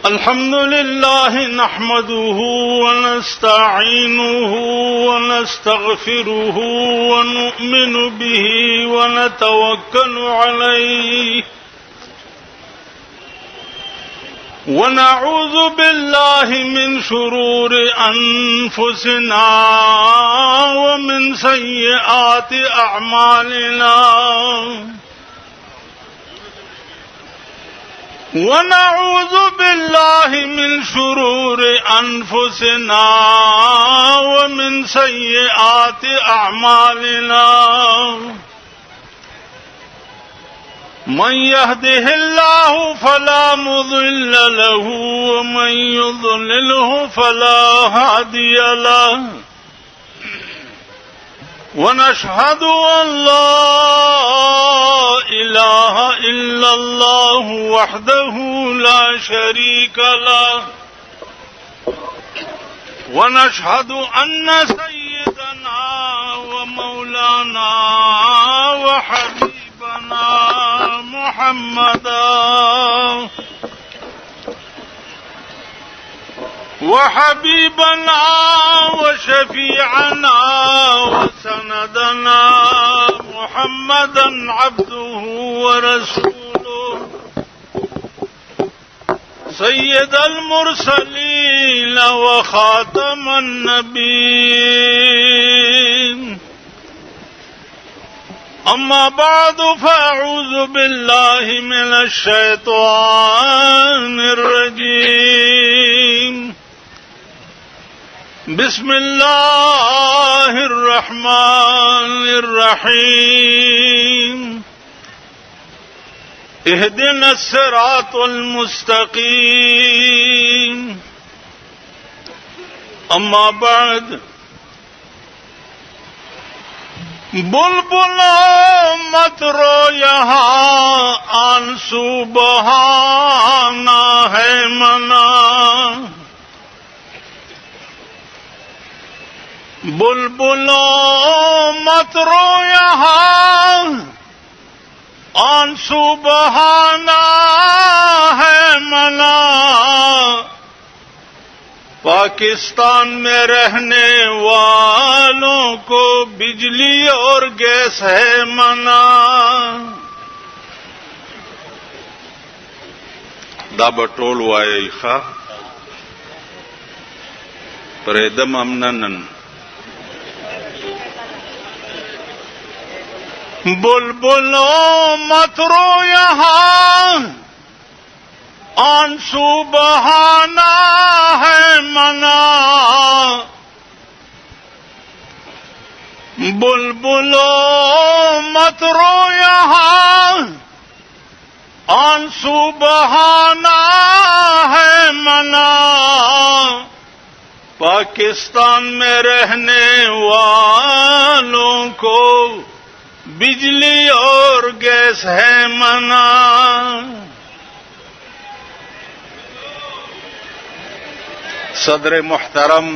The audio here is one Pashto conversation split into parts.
अल्हम्दुलिल्लाह नहमदुहु व नस्तईनुहु व नस्तगफिरुहु व नु'मिनु बिही व नतवक्कलु अलैहि व नऊज़ु बिल्लाहि मिन शुरूरि अनफुसिना व मिन सय्यिआति अअमालिना ونعوذ بالله من شرور أنفسنا ومن سيئات أعمالنا من يهده الله فلا مضل له ومن يضلله فلا هادي له ونشهد أن لا إله إلا الله وحده لا شريك له ونشهد أن سيدنا ومولانا وحبيبنا محمدا وحبيبنا وشفيعنا وسندنا محمدا عبده ورسوله سيد المرسلين وخاتم النبيين أما بعد فأعوذ بالله من الشيطان الرجيم بسم الله الرحمن الرحيم اهدنا الصراط المستقيم أما بعد बुलबुलों मत रो यहाँ आंसू बहाना है मना बुलबुलों मत रो यहाँ आंसू बहाना है मना पाकिस्तान में रहने वालों को बिजली और गैस है मना दा बटोल वाये खा परेदम अमनन बुलबुलों मत रो यहाँ आंसू बहाना है मना बुलबुलों मत रो यहाँ आंसू बहाना है मना पाकिस्तान में रहने वालों को बिजली और गैस है मना सदर मुहतरम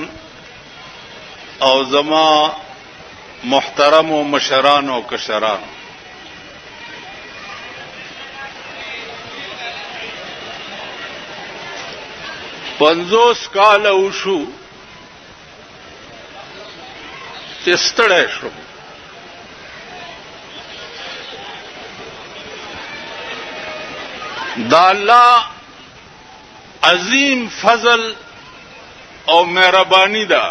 और जमा मुहतरम व मशरान व कशरान पंजोस काल उशु चिस्तड़े शु दाला अजीम फजल और मेहरबानी दा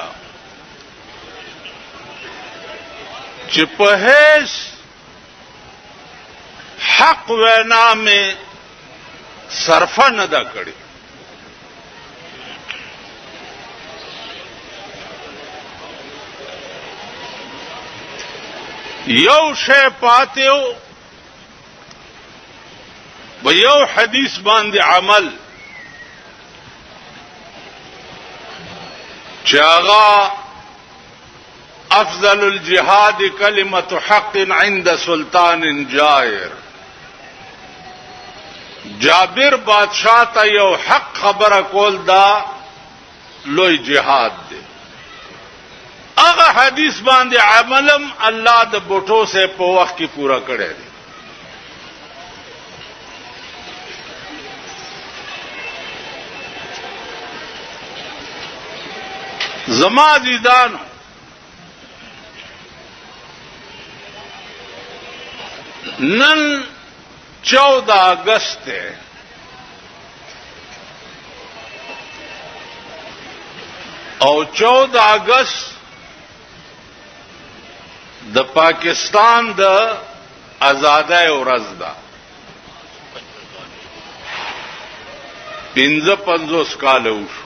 چې په هیڅ حق وینا میں صرفه نه ده کړې یو شی پاتیو و یو حدیث باندې عمل چاغا افضل الجهاد کلمت حق عند سلطان جائر جابر بادشاہ تا یو حق خبر کول دا لوی جهاد دے اغا حدیث باندې عملم الله د بوټو سے په وخت کې پورا کړی دی زما عزیزانو، نن 14 اگست ہے اور 14 اگست د پاکستان د آزادۍ ورځ ده. 55 کاله وشو.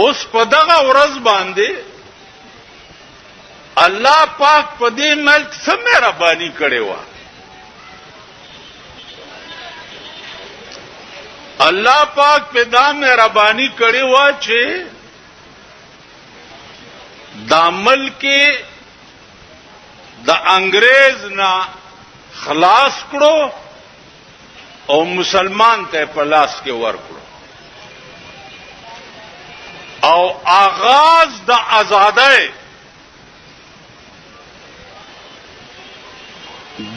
اوس په دغه ورځ باندې الله پاک په دې ملک څه مهرباني کړې وه. الله پاک په دا مهرباني کړې وه چې دا ملک د انګريز نه خلاص کړو او مسلمان ته په لاس کې ورکړو او آغاز د آزادۍ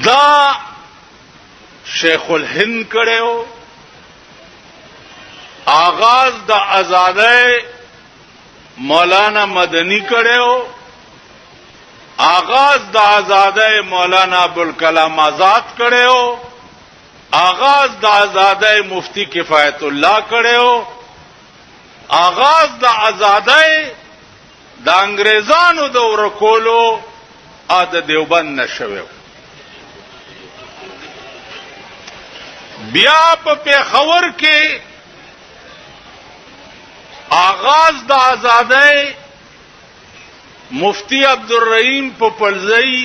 دا شیخ الهند کړو. آغاز د آزادۍ مولانا مدنی کړو. آغاز د آزادۍ مولانا ابوالکلام آزاد کړو. آغاز د آزادۍ مفتی کفایت الله کړو. آغاز د آزادۍ د انګریزانو د ورکولو د دیوبند نشوي. بیا په پیښور کې آغاز د آزادۍ مفتی عبدالرحیم پپلزئی،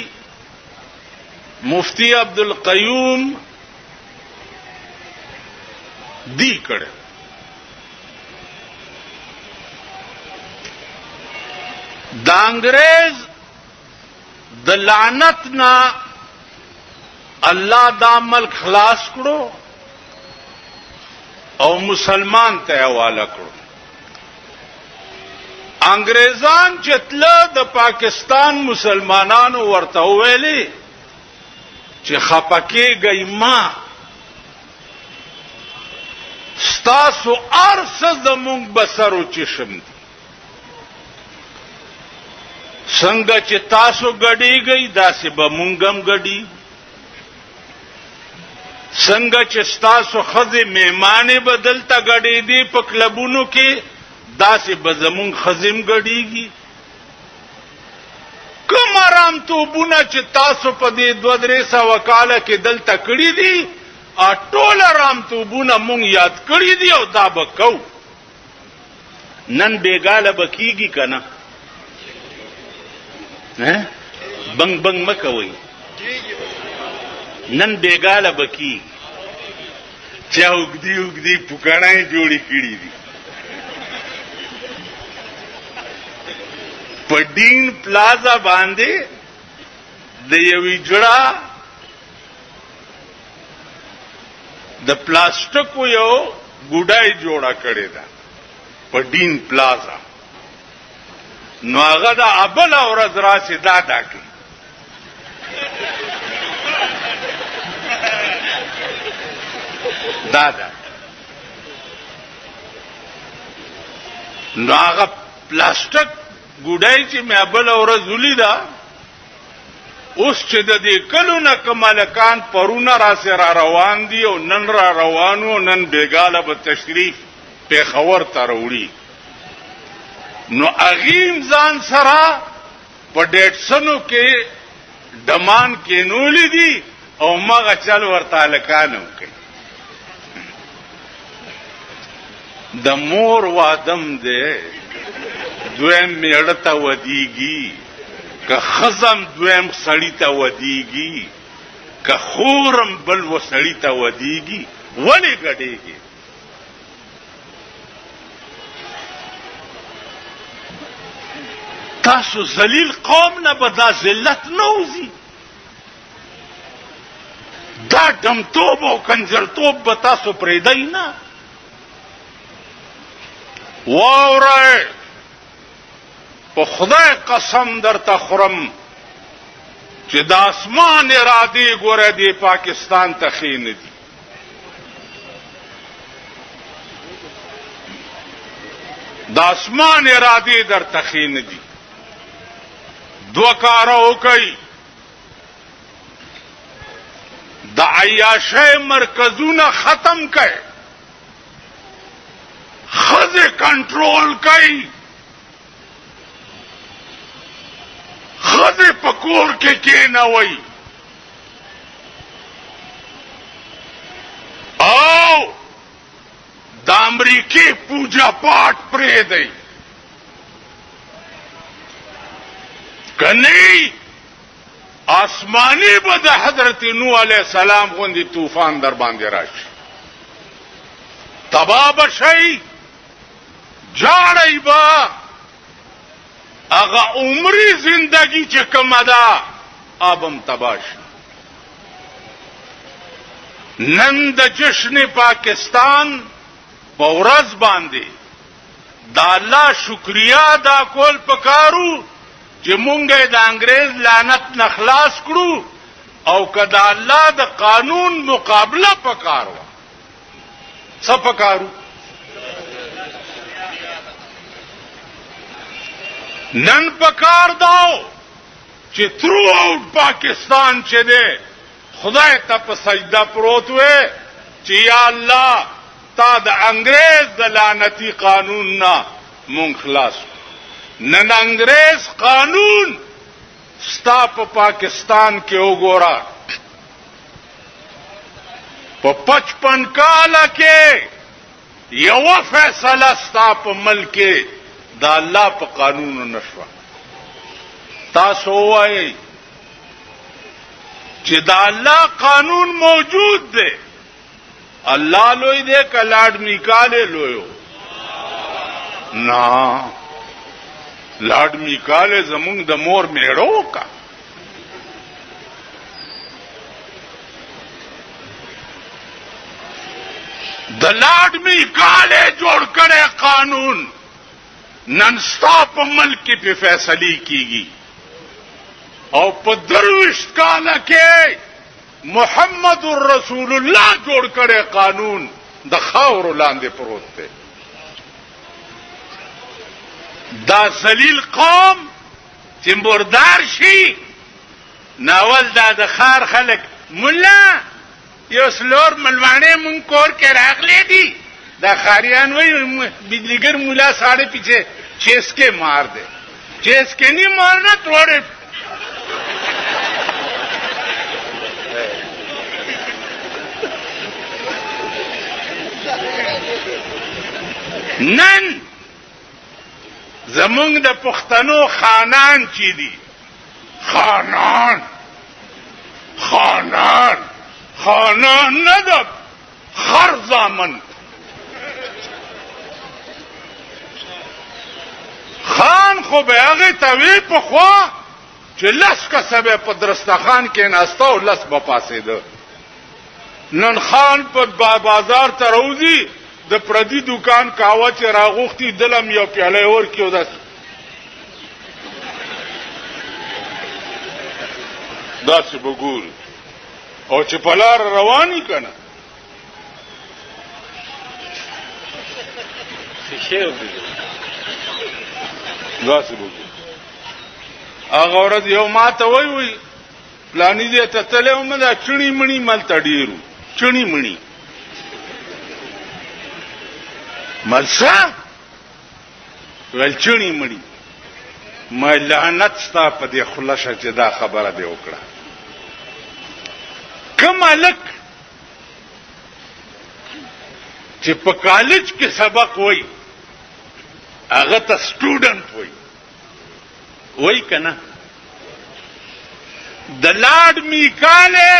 مفتی عبدالقیوم دی کړه. د انګریز د لعنت نه الله دا ملک خلاص کړو او مسلمان ته حواله کړو. انګریزان چې تله د پاکستان مسلمانانو ورته ویلي چې خپکیږئ ما، ستاسو ارڅه زمونږ بسرو چشم دي. څنګه چې تاسو ګډیږئ داسې به مونږ هم ګډیږو. څنګه چې ستاسو ښځې میمانې به دلته ګډېدې په کلبونو کې داسې به زمونږ ښځې هم ګډېږي. کوم ارامتوبونه چې تاسو په دې 200 کاله کې دلته کړي دي ټول ارامتوبونه مونږ یاد کړي دي او دا به کوو. نن بېګاله به کېږي که نه؟ بنګ بنګ مه کوئ. نن بېګاله به کېږي. چا اوږدې اوږدې پوکڼۍ جوړې کړي دي. په ډین پلازا باندې د یوې جوړه د پلاستیکو یو ګوډای جوړه کړې ده په ډین پلازا. نو هغه د ابله ورځ راشي دا ډاکي دا ده. نو هغه پلاستیک ګوډای چې مې ابله ورځ ولیده اوس چې د دې کلو نه کمالکان پرونه راسې را روان دي او نن را روانو نن بېګاله به تشریف پیښور ته راوړي. نو اغیم ځان سره په ډیټسنو کې ډمان کېنولې دي او مغه چل ورته هلکان وکړي. د مور وادم دی دویم میړه ته ودیږي که ښځم دویم سړي ته ودیږي که خورم بل و سړي ته ودیږي. ولې ګډېږي؟ تاسو ذلیل قوم نه به دا ذلت نه وځي. دا ډمتوب او کنجرتوب به تاسو پرېږدئ نه. واورئ په خدای قسم درته خورم چې د اسمان ارادې ګوره دې پاکستان ته ښې نه دي. د اسمان ارادې درته ښې نه دي. دوه کاره وکئ. د عیاشۍ مرکزونه ختم کئ. ښځې کنټرول کئ. ښځې په کور کې کېنوئ. او د امریکې پوجا پاټ پرېږدئ. کنی آسمانی به د حضرت نوح علیہ السلام غوندې طوفان در باندې راشي. تباه به شئ. جاړئ به. هغه عمري زندگی چې کومه ده ابم تباه شي. نن د جشن پاکستان په ورځ باندې د الله شکریا ادا کول پکارو چې مونږه د انګريز لعنت نه خلاص کړو او کدا الله د قانون مقابله پکارو. څه پکارو؟ نن پکار داو چې تھرو آؤٹ پاکستان چې ده خدای ته په سجده پروت وې چې یا الله تا د انګريز د لعنتی قانون نه مونږ خلاص. نن انګريز قانون ستا په پاکستان کې وګوره. په 55 کاله کې یو فیصله ستا په ملک کې د الله په قانون نشوه. تاسو وایئ چې د الله قانون موجود دی. الله لوی دی که لاډ میکاله لویو؟ نه، لاډ میکاله زمونږ د مور میړو کا. د لاډ میکاله جوړ کړی قانون نن ستا په ملک کې په فیصله کیږي. او په 23 کاله کې محمد رسول الله جوړ کړی قانون د خاورو لاندې پروت دی. دا ذلیل قوم چې مردار شي ناول دا د خار خلک مولا یو سلور ملوانه مون کور کې راغلي دي. دا خاریان وای بجلیګر مولا ساڑھے پیچھے چیس کے مار دے. چیس کے نہیں مارنا توڑے. نن زمونږ د پښتنو خانان چی دي. خانان نه د خر زامن. خان خو به هغه توی په خوا چې لس کسبه په درستخان کې ناسته او لس به پاسېده. نن خان په بازار ته راوځي د پردي دکان کاوه چې راغوختي دلم یو پیاله ورکیو. داسې بګور او چې په لار رواني کنه داسې بګور. هغه ورځ یو ماته وای پلانی دې ته تلې ومه دا چڼي مڼي ملته ډیرو چڼي مڼي ملسا ول چڼي مڼي. ما لعنت ستا په دې خلشه چې دا خبره دې وکړه. کوم الک چې په کالج کې سبق وای هغه ته سټوډنټ وای کنه. د لاډ میکاله